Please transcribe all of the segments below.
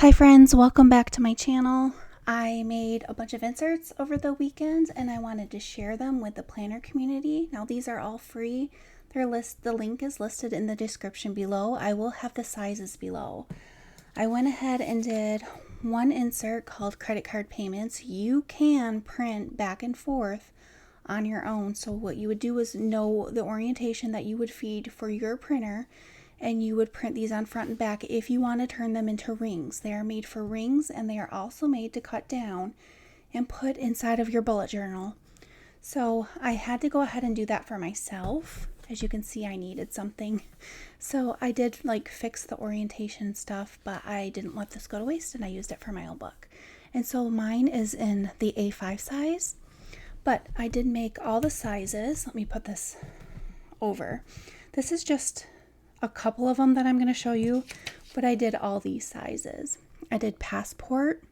Hi friends, welcome back to my channel. I made a bunch of inserts over the weekend and I wanted to share them with the planner community. Now these are all free. The link is listed in the description below. I will have the sizes below. I went ahead and did one insert called credit card payments. You can print back and forth on your own. So what you would do is know the orientation that you would feed for your printer, and you would print these on front and back if you want to turn them into rings. They are made for rings, and they are also made to cut down and put inside of your bullet journal. So I had to go ahead and do that for myself. As you can see, I needed something. So I did fix the orientation stuff, but I didn't let this go to waste and I used it for my own book. And so mine is in the A5 size, but I did make all the sizes. Let me put this over. This is just a couple of them that I'm going to show you, but I did all these sizes. I did Passport,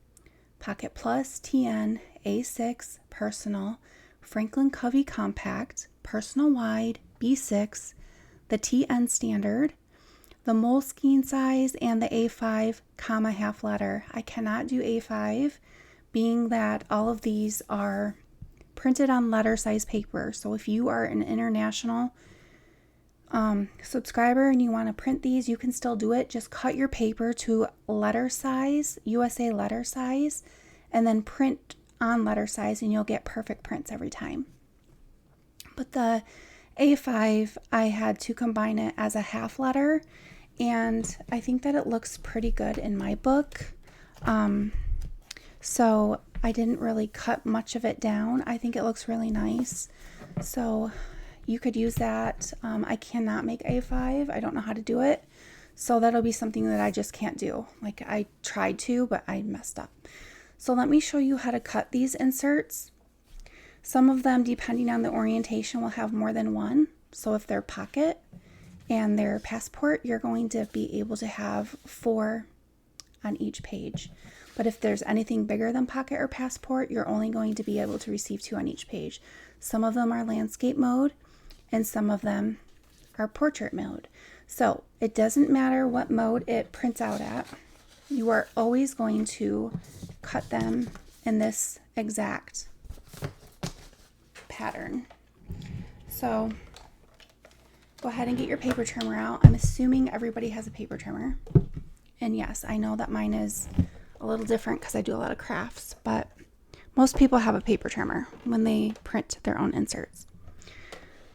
Pocket Plus, TN, A6, Personal, Franklin Covey Compact, Personal Wide, B6, the TN Standard, the Moleskine size, and the A5, half letter. I cannot do A5, being that all of these are printed on letter size paper. So if you are an international subscriber and you want to print these, you can still do it. Just cut your paper to letter size, USA letter size, and then print on letter size and you'll get perfect prints every time. But the A5, I had to combine it as a half letter, and I think that it looks pretty good in my book. So I didn't really cut much of it down. I think it looks really nice. So you could use that. I cannot make A5. I don't know how to do it. So that'll be something that I just can't do. I tried to, but I messed up. So let me show you how to cut these inserts. Some of them, depending on the orientation, will have more than one. So if they're pocket and they're passport, you're going to be able to have 4 on each page. But if there's anything bigger than pocket or passport, you're only going to be able to receive 2 on each page. Some of them are landscape mode, and some of them are portrait mode. So it doesn't matter what mode it prints out at. You are always going to cut them in this exact pattern. So go ahead and get your paper trimmer out. I'm assuming everybody has a paper trimmer. And yes, I know that mine is a little different because I do a lot of crafts, but most people have a paper trimmer when they print their own inserts.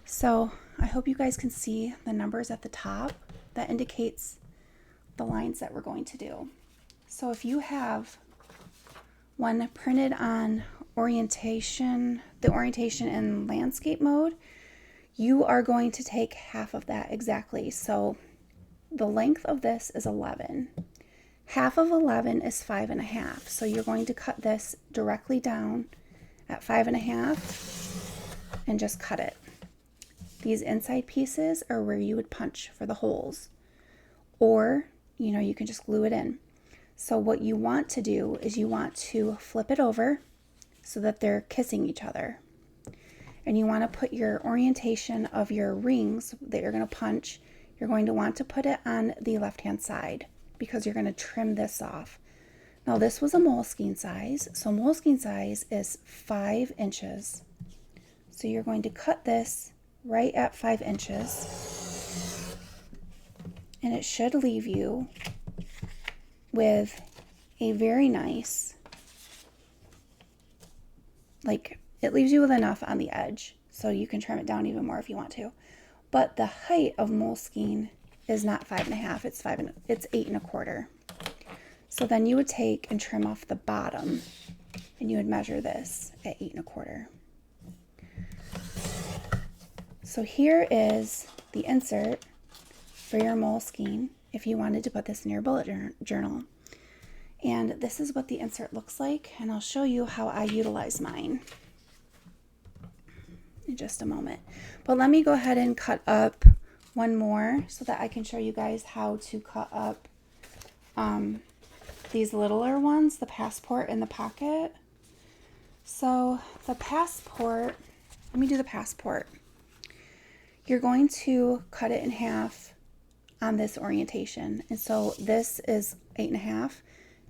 So I hope you guys can see the numbers at the top. That indicates the lines that we're going to do. So if you have one printed on orientation, the orientation in landscape mode, you are going to take half of that exactly. So the length of this is 11. Half of 11 is 5.5. So you're going to cut this directly down at 5.5 and just cut it. These inside pieces are where you would punch for the holes, or you can just glue it in. So what you want to do is you want to flip it over so that they're kissing each other, and you want to put your orientation of your rings that you're going to punch, you're going to want to put it on the left hand side because you're going to trim this off. Now this was a Moleskine size, so Moleskine size is 5 inches. So you're going to cut this right at 5 inches, and it should leave you with a very nice, it leaves you with enough on the edge so you can trim it down even more if you want to. But the height of Moleskine is not 5.5, it's 8.25. So then you would take and trim off the bottom, and you would measure this at 8.25. So here is the insert for your Moleskine if you wanted to put this in your bullet journal. And this is what the insert looks like, and I'll show you how I utilize mine in just a moment. But let me go ahead and cut up one more so that I can show you guys how to cut up these littler ones, the passport and the pocket. So the passport, let me do the passport. You're going to cut it in half on this orientation. And so this is 8.5.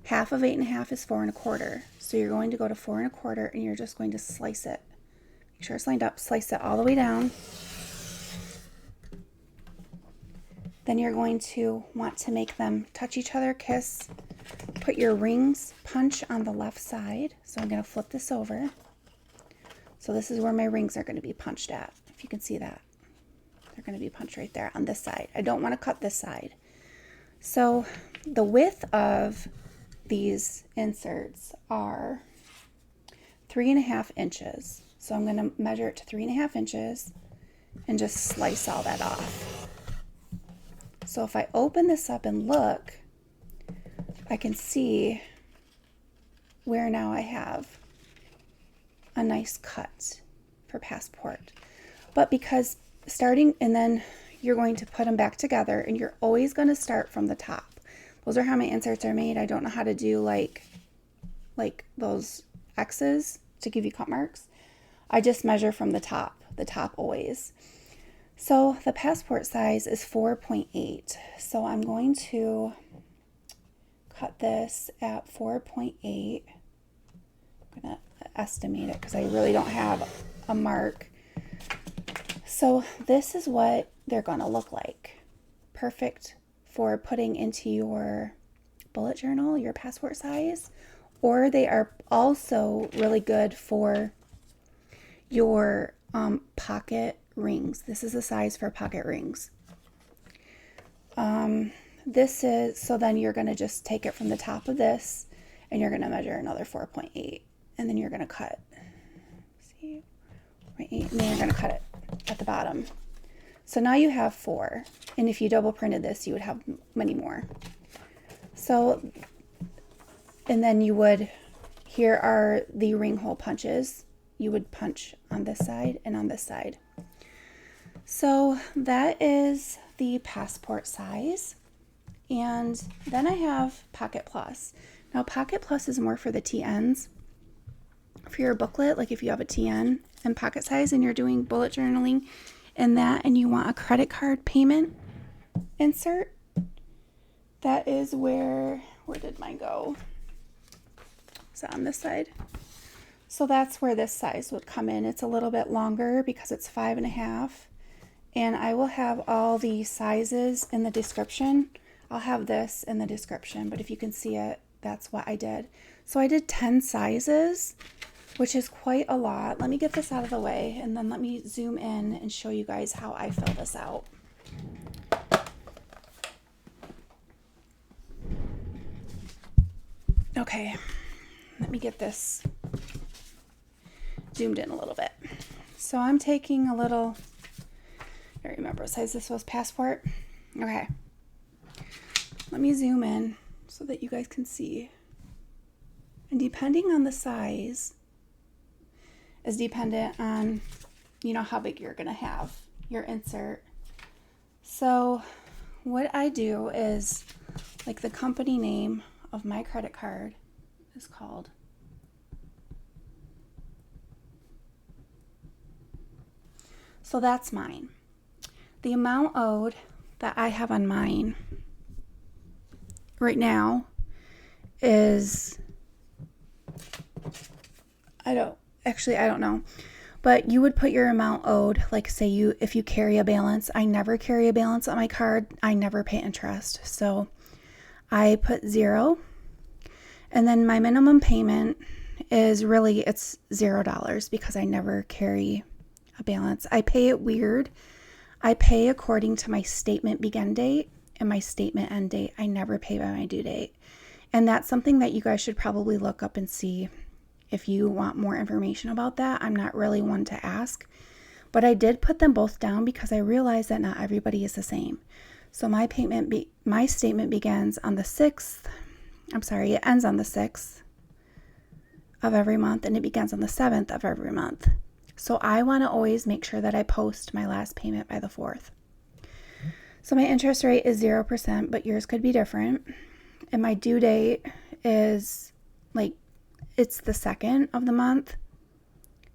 Half of 8.5 is 4 1/4. So you're going to go to 4 1/4 and you're just going to slice it. Make sure it's lined up, slice it all the way down. Then you're going to want to make them touch each other, kiss. Put your rings punch on the left side. So I'm going to flip this over. So this is where my rings are going to be punched at, if you can see that. They're going to be punched right there on this side. I don't want to cut this side. So the width of these inserts are 3.5 inches. So I'm going to measure it to 3.5 inches and just slice all that off. So if I open this up and look, I can see where now I have a nice cut for passport. But because starting, and then you're going to put them back together, and you're always going to start from the top. Those are how my inserts are made. I don't know how to do like those X's to give you cut marks. I just measure from the top always. So the passport size is 4.8. So I'm going to cut this at 4.8. I'm going to estimate it because I really don't have a mark. So this is what they're going to look like. Perfect for putting into your bullet journal, your passport size, or they are also really good for your pocket rings. This is a size for pocket rings. This is, so then you're going to just take it from the top of this and you're going to measure another 4.8, and then you're going to cut, see, 4.8, and then you're going to cut it at the bottom. So now you have 4, and if you double printed this, you would have many more. So, and then you would, here are the ring hole punches. You would punch on this side and on this side. So that is the passport size. And then I have Pocket Plus. Now Pocket Plus is more for the TNs. For your booklet, like if you have a TN and pocket size and you're doing bullet journaling and that, and you want a credit card payment insert, that is where did mine go? Is that on this side? So that's where this size would come in. It's a little bit longer because it's 5.5. And I will have all the sizes in the description. I'll have this in the description, but if you can see it, that's what I did. So I did 10 sizes, which is quite a lot. Let me get this out of the way, and then let me zoom in and show you guys how I fill this out. Okay, let me get this zoomed in a little bit. So I'm taking a little, I don't remember what size this was, passport. Okay, let me zoom in so that you guys can see. And depending on the size is dependent on, you know, how big you're gonna have your insert. So what I do is, like, the company name of my credit card is called So that's mine. The amount owed that I have on mine right now is, I don't know. But you would put your amount owed, like say if you carry a balance. I never carry a balance on my card. I never pay interest. So I put 0. And then my minimum payment is really, it's $0 because I never carry a balance. I pay it weird. I pay according to my statement begin date and my statement end date. I never pay by my due date. And that's something that you guys should probably look up and see if you want more information about that. I'm not really one to ask, but I did put them both down because I realized that not everybody is the same. So my statement begins on the 6th. It ends on the 6th of every month, and it begins on the 7th of every month. So I want to always make sure that I post my last payment by the 4th. So my interest rate is 0%, but yours could be different. And my due date is it's the 2nd of the month,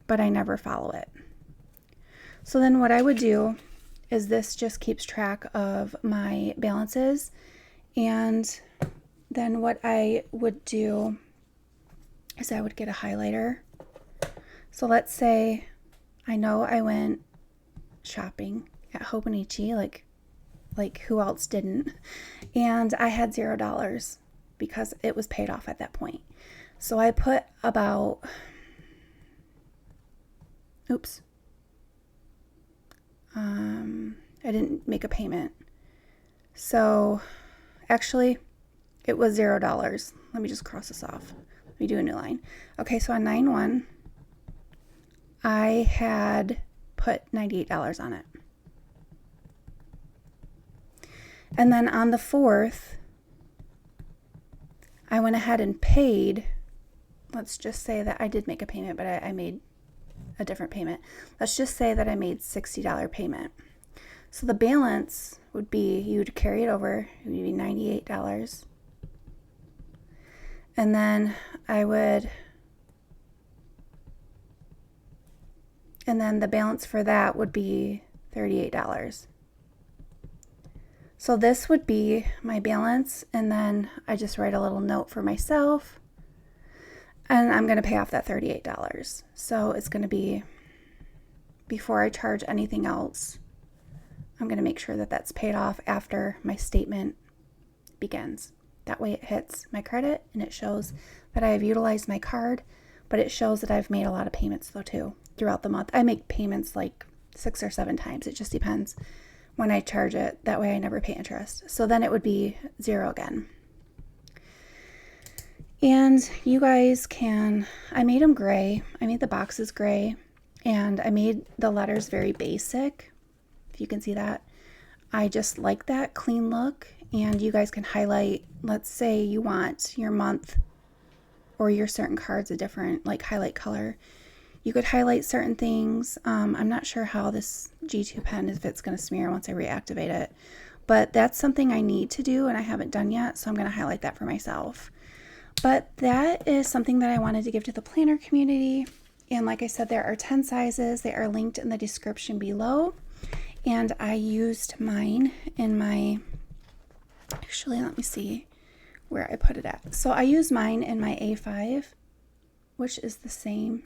but I never follow it. So then what I would do is this just keeps track of my balances, and then what I would do is I would get a highlighter. So let's say I know I went shopping at Hobonichi, like who else didn't? And I had $0 because it was paid off at that point. So I put about, I didn't make a payment. So actually it was $0. Let me just cross this off. Let me do a new line. Okay, so on 9/1, I had put $98 on it. And then on the 4th, I went ahead and paid. Let's just say that I did make a payment, but I made a different payment. Let's just say that I made $60 payment. So the balance would be, you would carry it over, it would be $98. And then the balance for that would be $38. So this would be my balance, and then I just write a little note for myself, and I'm going to pay off that $38. So it's going to be, before I charge anything else, I'm going to make sure that that's paid off after my statement begins. That way it hits my credit and it shows that I have utilized my card, but it shows that I've made a lot of payments though too throughout the month. I make payments like 6 or 7 times. It just depends when I charge it. That way I never pay interest. So then it would be 0 again. And you guys can, I made them gray. I made the boxes gray, and I made the letters very basic. If you can see that. I just like that clean look, and you guys can highlight, let's say you want your month or your certain cards a different like highlight color. You could highlight certain things. I'm not sure how this G2 pen, if it's going to smear once I reactivate it, but that's something I need to do and I haven't done yet, so I'm going to highlight that for myself. But that is something that I wanted to give to the planner community. And like I said, there are 10 sizes. They are linked in the description below. And I used mine in my, actually, let me see where I put it at. So I used mine in my A5, which is the same.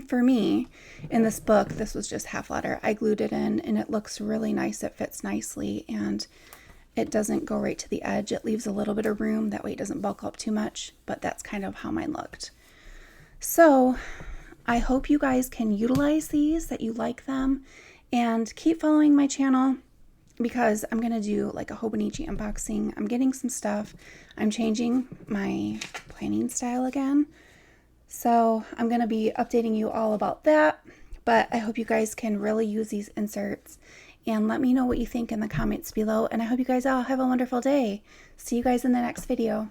For me, in this book, this was just half letter. I glued it in and it looks really nice. It fits nicely and it doesn't go right to the edge. It leaves a little bit of room. That way it doesn't bulk up too much, but that's kind of how mine looked. So I hope you guys can utilize these, that you like them, and keep following my channel because I'm going to do like a Hobonichi unboxing. I'm getting some stuff. I'm changing my planning style again. So I'm going to be updating you all about that, but I hope you guys can really use these inserts and let me know what you think in the comments below. And I hope you guys all have a wonderful day. See you guys in the next video.